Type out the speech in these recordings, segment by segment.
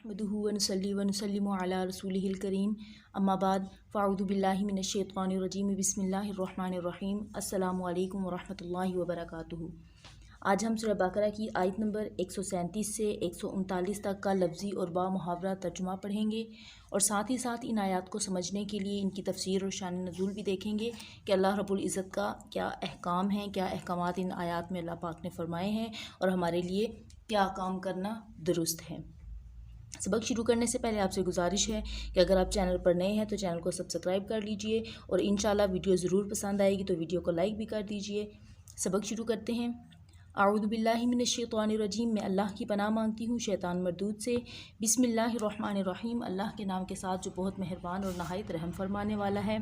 नहमदुहु व नुसल्ली व नुसल्लिमु अला रसूलिहिल करीम अम्मा बाद फ़अऊज़ु बिल्लाहि मिनश शैतानिर रजीम बिस्मिल्लाहिर रहमानिर रहीम अस्सलामु अलैकुम व रहमतुल्लाहि व बरकातुहू। आज हम सूरह बकरा की आयत नंबर 137 से 139 तक का लफ्ज़ी और बा मुहावरा तर्जुमा पढ़ेंगे और साथ ही साथ इन आयत को समझने के लिए इनकी तफसीर और शान नज़ूल भी देखेंगे कि अल्लाह रब्बुल इज़्ज़त का क्या अहकाम है, क्या अहकामात इन आयत में अल्लाह पाक ने फ़रमाए हैं और हमारे लिए क्या काम करना दुरुस्त है। सबक शुरू करने से पहले आपसे गुजारिश है कि अगर आप चैनल पर नए हैं तो चैनल को सब्सक्राइब कर लीजिए और इंशाल्लाह वीडियो ज़रूर पसंद आएगी तो वीडियो को लाइक भी कर दीजिए। सबक शुरू करते हैं। आऊज़ु बिल्लाहि मिनश शैतानिर रजीम, मैं अल्लाह की पनाह मांगती हूँ शैतान मरदूद से। बिस्मिल्लाहिर रहमानिर रहीम, अल्लाह के नाम के साथ जो बहुत मेहरबान और नहायत रहम फरमाने वाला है।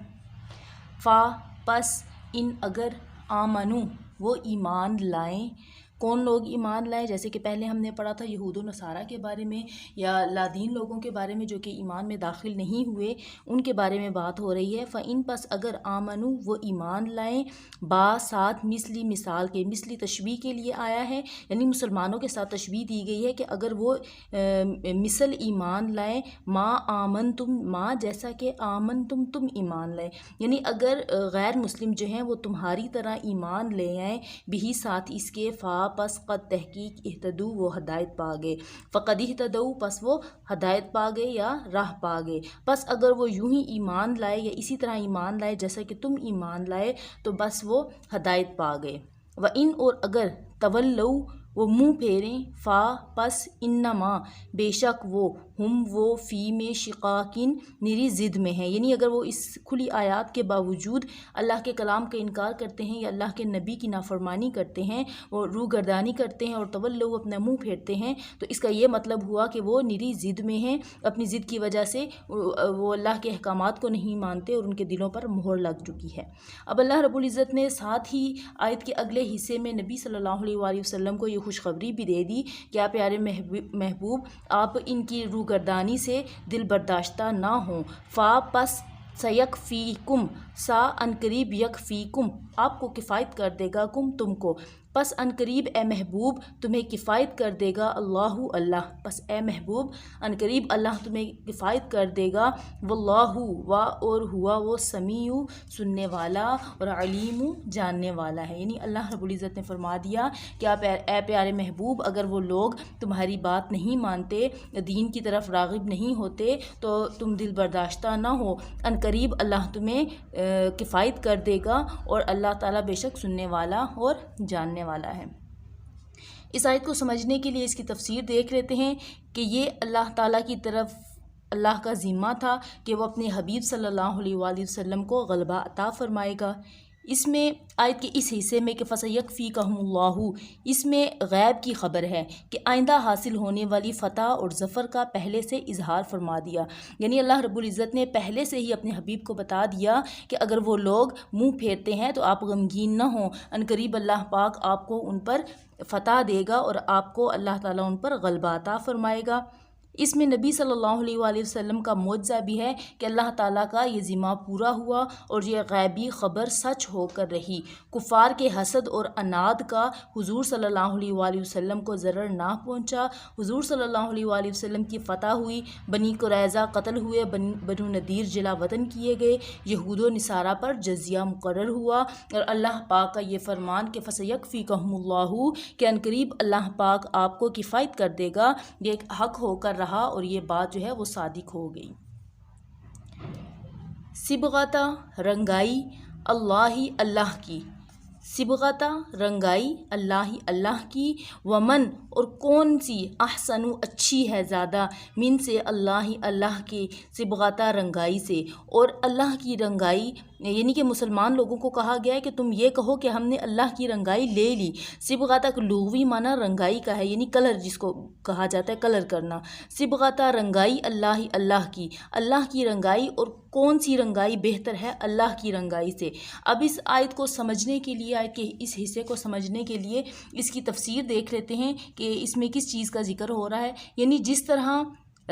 फ़ा पस इन अगर आमनु वो ईमान लाएँ। कौन लोग ईमान लाएँ? जैसे कि पहले हमने पढ़ा था यहूद व नसारा के बारे में या लादीन लोगों के बारे में जो कि ईमान में दाखिल नहीं हुए, उनके बारे में बात हो रही है। फ़इन पस अगर आमनु वो ईमान लाएँ, बा साथ मिसली मिसाल के, मिसली तशबीह के लिए आया है, यानी मुसलमानों के साथ तशबीह दी गई है कि अगर वो मिसल ईमान लाएँ, माँ आमन तुम, माँ जैसा कि आमन तुम ईमान लाएँ, यानी अगर गैर मुस्लिम जो हैं वो तुम्हारी तरह ईमान ले आएँ, भी साथ इसके फ़ा पस क़द तहकीक इhtदू वो हदायत पा गए, फ़क़द इhtदऊ पस वो हदायत पा गए या राह पा गए। बस अगर वो यूं ही ईमान लाए या इसी तरह ईमान लाए जैसा कि तुम ईमान लाए तो बस वो हदायत पा गए। व इन और अगर तवल्लऊ वो मुँह फेरें, फ़ा पस इन्नमा बेशक वो, हम वो फ़ी में शिकाकिन निरी ज़िद में हैं, यानी अगर वो इस खुली आयात के बावजूद अल्लाह के कलाम का इनकार करते हैं या अल्लाह के नबी की नाफरमानी करते हैं, वो रूगर्दानी करते हैं और तवल्लु अपना मुँह फेरते हैं, तो इसका ये मतलब हुआ कि वो निरी ज़िद में हैं। अपनी ज़िद की वजह से वो अल्लाह के अहकामात को नहीं मानते और उनके दिलों पर मोहर लग चुकी है। अब अल्लाह रब्बुल इज़्ज़त ने साथ ही आयत के अगले हिस्से में नबी सल्लल्लाहु अलैहि वसल्लम को ये खुशखबरी भी दे दी कि आप प्यारे महबूब आप इनकी रूगर्दानी से दिल बर्दाश्ता ना हों। फ़ा पस सयकफ़ीकुम, सा अनकरीब यकफ़ीकुम आपको किफ़ायत कर देगा, कुम तुमको, पस अनकरीब ए महबूब तुम्हें किफ़ायत कर देगा, अल्लाहु अल्लाह, पस ए महबूब अनकरीब अल्लाह तुम्हें किफ़ायत कर देगा। वल्लाहु वा और हुआ वो समीउ सुनने वाला और अलीमु जानने वाला है, यानी अल्लाह रब्बुल इज़्ज़त ने फरमा दिया कि आप ए प्यारे महबूब अगर वो लोग तुम्हारी बात नहीं मानते, दीन की तरफ राग़िब नहीं होते तो तुम दिल बर्दाश्ता ना हो, अनकरीब अल्लाह तुम्हें किफ़ायत कर देगा और अल्लाह ताला बेशक सुनने वाला और जानने वाला है। इस आयत को समझने के लिए इसकी तफसीर देख लेते हैं कि ये अल्लाह ताला की तरफ अल्लाह का ज़िम्मा था कि वो अपने हबीब सल्लल्लाहु अलैहि वसल्लम को गलबा अता फ़रमाएगा। इसमें आयत के इस हिस्से में कि फ़सयकफ़ीकहुमुल्लाहु, इसमें गैब की ख़बर है कि आइंदा हासिल होने वाली फ़तह और ज़फ़र का पहले से इजहार फरमा दिया, यानी अल्लाह रब्बुल इज़्ज़त ने पहले से ही अपने हबीब को बता दिया कि अगर वो लोग मुँह फेरते हैं तो आप गमगीन न हों, अनकरीब अल्लाह पाक आपको उन पर फ़तह देगा और आपको अल्लाह ताला उन पर गलबा अता फ़रमाएगा। इसमें नबी सल्लल्लाहु अलैहि वसल्लम का मौजज़ा भी है कि अल्लाह ताला का ये ज़िम्मा पूरा हुआ और ये गैबी ख़बर सच होकर रही। कुफ़ार के हसद और अनाद का हुज़ूर सल्लल्लाहु अलैहि वसल्लम को ज़रर ना पहुँचा। हुज़ूर सल्लल्लाहु अलैहि वसल्लम की फ़तह हुई, बनी कुरैज़ा कत्ल हुए, बनु नदीर जिला वतन किए गए, यहूद व नसारा पर जज़िया मुकर्रर हुआ और अल्लाह पाक का ये फ़रमान कि फ़सयकफ़ीकहुमुल्लाहु के अनकरीब अल्लाह पाक आपको किफ़ायत कर देगा, ये एक हक़ होकर रहा और ये बात जो है वो सादिक हो गई। सिबग़ता रंगाई अल्लाही अल्लाह की, सिबग़ता रंगाई अल्लाही अल्लाह की, वमन और कौन सी अहसनु अच्छी है ज़्यादा, मिन से अल्लाही अल्लाह के, सिबग़ता रंगाई से, और अल्लाह की रंगाई यानी कि मुसलमान लोगों को कहा गया है कि तुम ये कहो कि हमने अल्लाह की रंगाई ले ली। सिबग़ता का लुग़वी माना रंगाई का है, यानी कलर जिसको कहा जाता है, कलर करना। सिबग़ता रंगाई अल्लाही अल्लाह की, अल्लाह की रंगाई, और कौन सी रंगाई बेहतर है अल्लाह की रंगाई से। अब इस आयत को समझने के लिए, आयत के इस हिस्से को समझने के लिए इसकी तफसीर देख लेते हैं कि इसमें किस चीज़ का जिक्र हो रहा है। यानी जिस तरह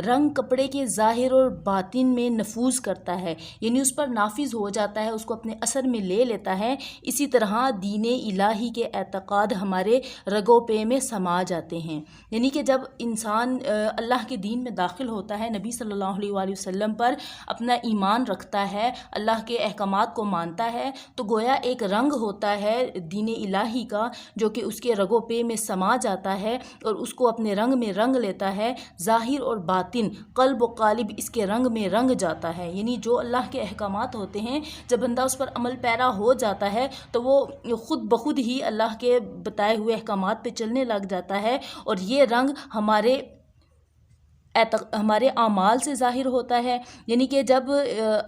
رنگ کپڑے کے ظاہر اور باطن میں نفوذ کرتا ہے، یعنی اس پر نافذ ہو جاتا ہے، اس کو اپنے اثر میں لے لیتا ہے، اسی طرح دین الہی کے اعتقاد ہمارے رگو پے میں سما جاتے ہیں۔ یعنی کہ جب انسان اللہ کے دین میں داخل ہوتا ہے، نبی صلی اللہ علیہ وآلہ وسلم پر اپنا ایمان رکھتا ہے، اللہ کے احکامات کو مانتا ہے، تو گویا ایک رنگ ہوتا ہے دین الہی کا جو کہ اس کے رگو پے میں سما جاتا ہے اور اس کو اپنے رنگ میں رنگ لیتا ہے، ظاہر اور باطن، قلب و قالب اس کے رنگ میں رنگ جاتا ہے۔ یعنی جو اللہ کے احکامات ہوتے ہیں، جب بندہ اس پر عمل پیرا ہو جاتا ہے تو وہ خود بخود ہی اللہ کے بتائے ہوئے احکامات پہ چلنے لگ جاتا ہے، اور یہ رنگ ہمارے اعمال سے ظاہر ہوتا ہے۔ یعنی کہ جب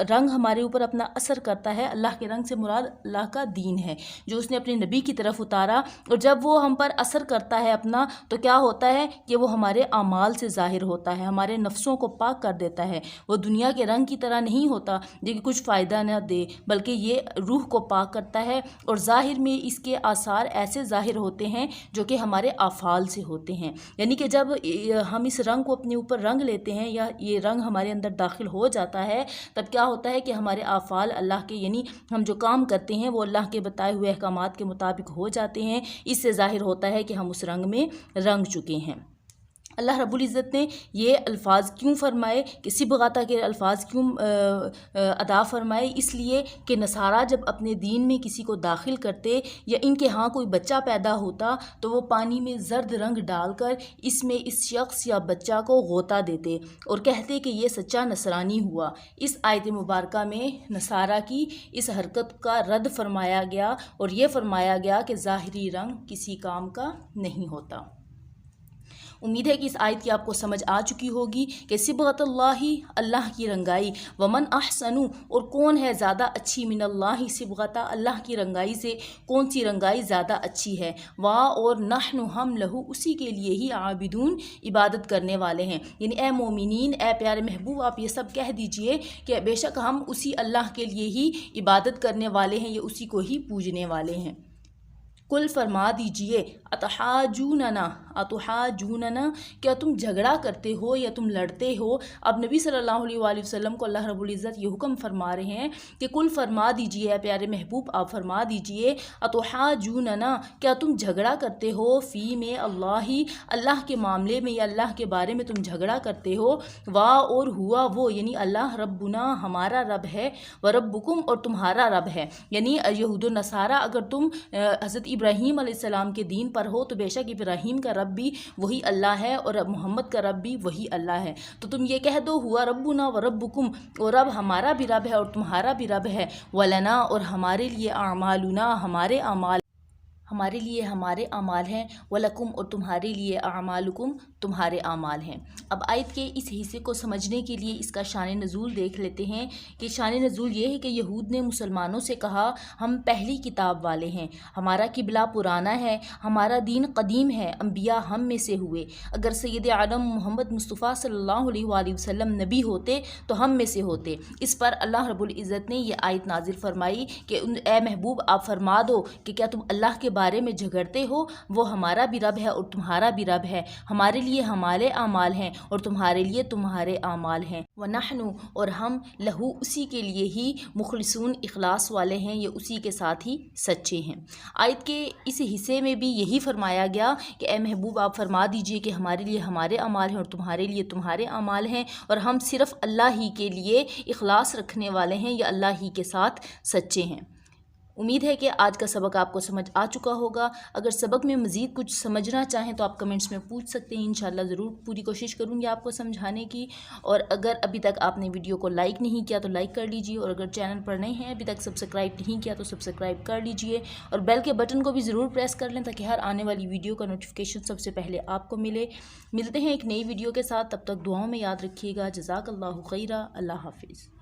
رنگ ہمارے اوپر اپنا اثر کرتا ہے، اللہ کے رنگ سے مراد اللہ کا دین ہے جو اس نے اپنے نبی کی طرف اتارا، اور جب وہ ہم پر اثر کرتا ہے اپنا، تو کیا ہوتا ہے کہ وہ ہمارے اعمال سے ظاہر ہوتا ہے، ہمارے نفسوں کو پاک کر دیتا ہے۔ وہ دنیا کے رنگ کی طرح نہیں ہوتا جو کہ کچھ فائدہ نہ دے، بلکہ یہ روح کو پاک کرتا ہے، اور ظاہر میں اس کے آثار ایسے ظاہر ہوتے ہیں جو کہ ہمارے افعال سے ہوتے ہیں۔ یعنی کہ جب ہم اس رنگ کو اپنے اوپر رنگ لیتے ہیں یا یہ رنگ ہمارے اندر داخل ہو جاتا ہے، تب کیا ہوتا ہے کہ ہمارے افعال اللہ کے، یعنی ہم جو کام کرتے ہیں وہ اللہ کے بتائے ہوئے احکامات کے مطابق ہو جاتے ہیں۔ اس سے ظاہر ہوتا ہے کہ ہم اس رنگ میں رنگ چکے ہیں۔ اللہ رب العزت نے یہ الفاظ کیوں فرمائے کہ صبغۃ کے الفاظ کیوں ادا فرمائے؟ اس لیے کہ نصارہ جب اپنے دین میں کسی کو داخل کرتے یا ان کے ہاں کوئی بچہ پیدا ہوتا تو وہ پانی میں زرد رنگ ڈال کر اس میں اس شخص یا بچہ کو غوطہ دیتے اور کہتے کہ یہ سچا نصرانی ہوا۔ اس آیت مبارکہ میں نصارہ کی اس حرکت کا رد فرمایا گیا اور یہ فرمایا گیا کہ ظاہری رنگ کسی کام کا نہیں ہوتا۔ امید ہے کہ اس آیت کی آپ کو سمجھ آ چکی ہوگی کہ صبغۃ اللہ، اللہ کی رنگائی، ومن احسن، اور کون ہے زیادہ اچھی، من اللہ صبغۃ، اللہ کی رنگائی سے کون سی رنگائی زیادہ اچھی ہے، اور نحن، ہم، لہو، اسی کے لیے ہی، عابدون، عبادت کرنے والے ہیں۔ یعنی اے مومنین، اے پیارے محبوب، آپ یہ سب کہہ دیجئے کہ بے شک ہم اسی اللہ کے لیے ہی عبادت کرنے والے ہیں، یا اسی کو ہی پوجنے والے ہیں۔ کل فرما دیجئے، اتحاجوننا، کیا تم جھگڑا کرتے ہو یا تم لڑتے ہو؟ اب نبی صلی اللہ علیہ وآلہ وسلم کو اللہ رب العزت یہ حکم فرما رہے ہیں کہ کل فرما دیجئے، پیارے محبوب آپ فرما دیجئے، اتحاجوننا، کیا تم جھگڑا کرتے ہو، فی میں اللہ، اللہ کے معاملے میں یا اللہ کے بارے میں تم جھگڑا کرتے ہو، اور ہوا وہ، یعنی اللہ، ربنا، ہمارا رب ہے، وربکم، اور تمہارا رب ہے۔ یعنی یہود و نصارہ اگر تم حضرت ابراہیم علیہ السلام کے دین پر ہو تو بے شک ابراہیم کا رب بھی وہی اللہ ہے اور محمد کا رب بھی وہی اللہ ہے، تو تم یہ کہہ دو، ہوا ربنا و ربکم، اور رب ہمارا بھی رب ہے اور تمہارا بھی رب ہے، ولنا، اور ہمارے لیے، اعمالنا، ہمارے اعمال، ہمارے لیے ہمارے اعمال ہیں، وَلَكُمْ، اور تمہارے لیے، اعمالکم، تمہارے اعمال ہیں۔ اب آیت کے اس حصے کو سمجھنے کے لیے اس کا شان نزول دیکھ لیتے ہیں کہ شان نزول یہ ہے کہ یہود نے مسلمانوں سے کہا ہم پہلی کتاب والے ہیں، ہمارا قبلہ پرانا ہے، ہمارا دین قدیم ہے، انبیاء ہم میں سے ہوئے، اگر سید عالم محمد مصطفیٰ صلی اللہ علیہ وآلہ وسلم نبی ہوتے تو ہم میں سے ہوتے۔ اس پر اللہ رب العزت نے یہ آیت نازل فرمائی کہ اے محبوب آپ فرما دو کہ کیا تم اللہ کے بارے میں جھگڑتے ہو، وہ ہمارا بھی رب ہے اور تمہارا بھی رب ہے، ہمارے لیے ہمارے اعمال ہیں اور تمہارے لیے تمہارے اعمال ہیں، وَنَحْنُ، اور ہم، لہو، اسی کے لیے ہی، مخلصون، اخلاص والے ہیں، یہ اسی کے ساتھ ہی سچے ہیں۔ آیت کے اس حصے میں بھی یہی فرمایا گیا کہ اے محبوب آپ فرما دیجئے کہ ہمارے لیے ہمارے اعمال ہیں اور تمہارے لیے تمہارے اعمال ہیں، اور ہم صرف اللہ ہی کے لیے اخلاص رکھنے والے ہیں یا اللہ ہی کے ساتھ سچے ہیں۔ امید ہے کہ آج کا سبق آپ کو سمجھ آ چکا ہوگا۔ اگر سبق میں مزید کچھ سمجھنا چاہیں تو آپ کمنٹس میں پوچھ سکتے ہیں، انشاءاللہ ضرور پوری کوشش کروں گی آپ کو سمجھانے کی۔ اور اگر ابھی تک آپ نے ویڈیو کو لائک نہیں کیا تو لائک کر لیجئے، اور اگر چینل پر نئے ہیں ابھی تک سبسکرائب نہیں کیا تو سبسکرائب کر لیجئے، اور بیل کے بٹن کو بھی ضرور پریس کر لیں تاکہ ہر آنے والی ویڈیو کا نوٹیفیکیشن سب سے پہلے آپ کو ملے۔ ملتے ہیں ایک نئی ویڈیو کے ساتھ، تب تک دعاؤں میں یاد رکھیے گا۔ جزاک اللہ خیرہ، اللہ حافظ۔